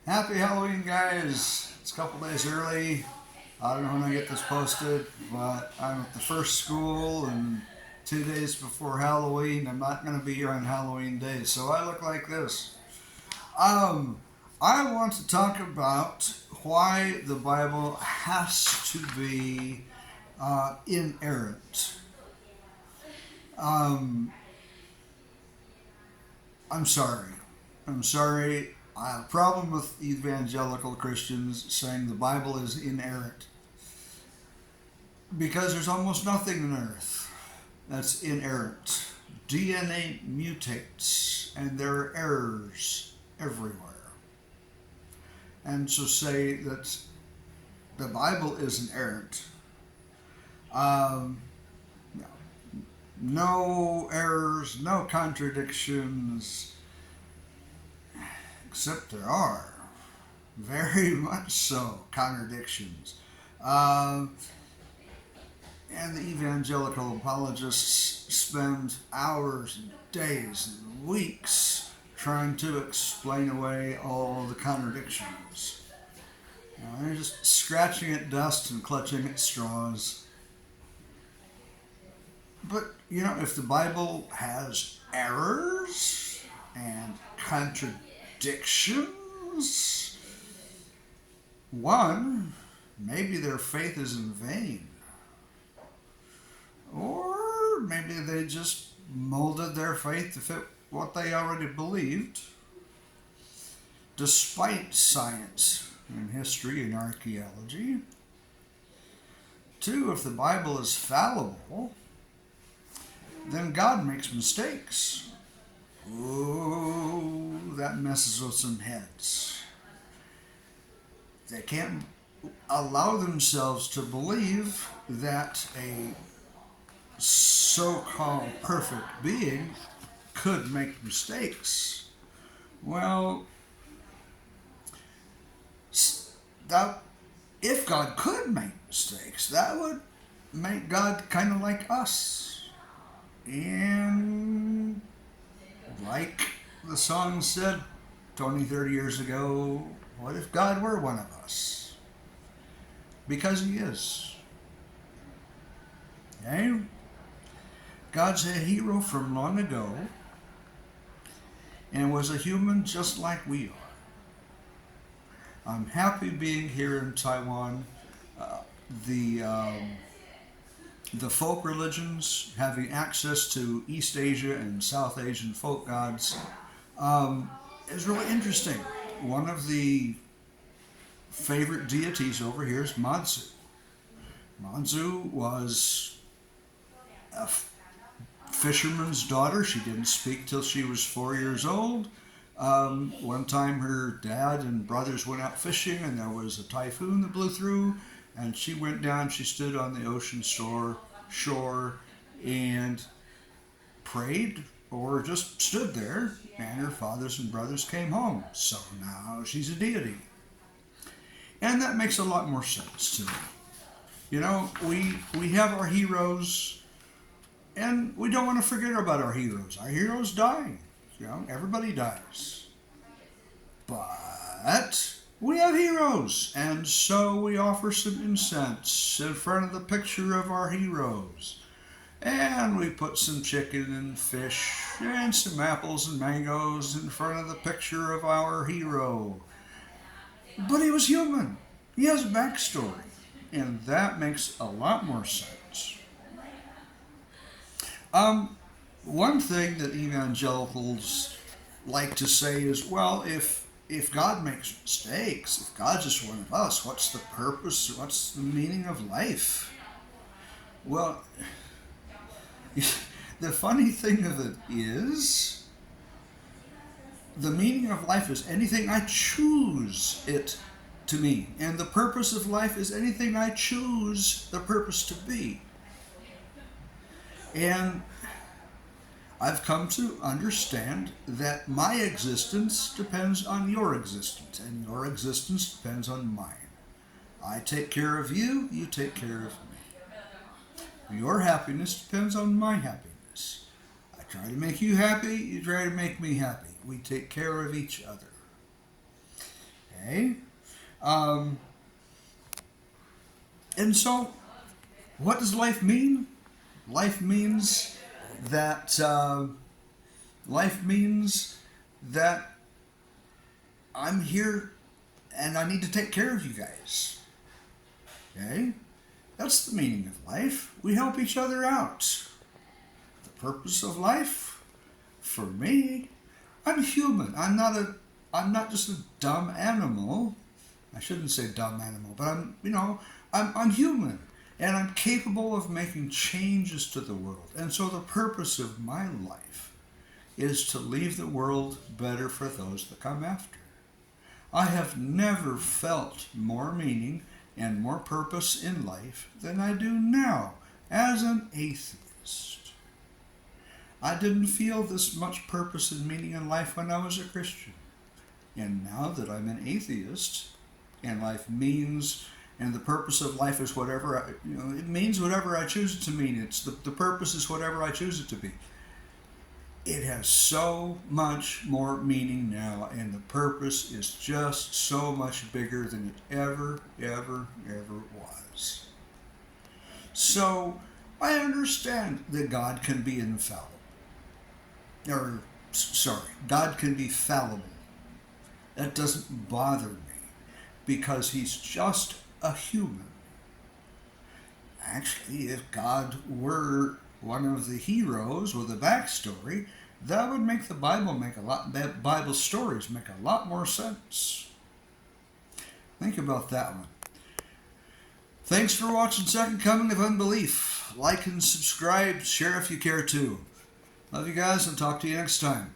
Happy Halloween, guys! It's a couple days early. I don't know when I get this posted, but I'm at the first school and 2 days before Halloween. I'm not going to be here on Halloween Day, so I look like this. Um, I want to talk about why the Bible has to be inerrant. Um, I'm sorry. I'm sorry. I have a problem with evangelical Christians saying the Bible is inerrant because there's almost nothing on earth that's inerrant. DNA mutates and there are errors everywhere. And so say that the Bible is inerrant. Um, no errors, no contradictions, except there are very much so contradictions. Um, and the evangelical apologists spend hours and days and weeks trying to explain away all the contradictions. They're just scratching at dust and clutching at straws. But, if the Bible has errors and contradictions, one, maybe their faith is in vain. Or maybe they just molded their faith to fit what they already believed, despite science and history and archaeology. Two, if the Bible is fallible, then God makes mistakes. Ooh, that messes with some heads. They can't allow themselves to believe that a so-called perfect being could make mistakes. Well, that if God could make mistakes, that would make God kind of like us. And like the song said 20, 30 years ago, what if God were one of us? Because he is. Okay? God's a hero from long ago and was a human just like we are. I'm happy being here in Taiwan. The the folk religions, having access to East Asia and South Asian folk gods, is really interesting. One of the favorite deities over here is Manzu. Manzu was a fisherman's daughter. She didn't speak till she was 4 years old. One time her dad and brothers went out fishing and there was a typhoon that blew through, and she went down, she stood on the ocean shore and prayed or just stood there, and her fathers and brothers came home. So now she's a deity. And that makes a lot more sense to me. We have our heroes, and we don't want to forget about our heroes. Our heroes die. Everybody dies. But we have heroes, and so we offer some incense in front of the picture of our heroes. And we put some chicken and fish and some apples and mangoes in front of the picture of our hero. But he was human. He has a backstory, and that makes a lot more sense. One thing that evangelicals like to say is, well, if God makes mistakes, if God's just one of us, what's the purpose? What's the meaning of life? Well, the funny thing of it is, the meaning of life is anything I choose it to mean. And the purpose of life is anything I choose the purpose to be. And I've come to understand that my existence depends on your existence, and your existence depends on mine. I take care of you, you take care of me. Your happiness depends on my happiness. I try to make you happy, you try to make me happy. We take care of each other. Okay? And so, what does life mean? Life means that I'm here and I need to take care of you guys. Okay? That's the meaning of life. We help each other out. The purpose of life, for me, I'm human. I'm not just a dumb animal. I shouldn't say dumb animal, but I'm human. And I'm capable of making changes to the world. And so the purpose of my life is to leave the world better for those that come after. I have never felt more meaning and more purpose in life than I do now as an atheist. I didn't feel this much purpose and meaning in life when I was a Christian. And now that I'm an atheist, and life means, and the purpose of life is whatever, it means whatever I choose it to mean. It's the purpose is whatever I choose it to be. It has so much more meaning now, and the purpose is just so much bigger than it ever was. So, I understand that God can be infallible. God can be fallible. That doesn't bother me, because he's just a human. Actually, if God were one of the heroes with a backstory, that would make the Bible stories make a lot more sense. Think about that one. Thanks for watching Second Coming of Unbelief. Like and subscribe, share if you care to. Love you guys, and talk to you next time.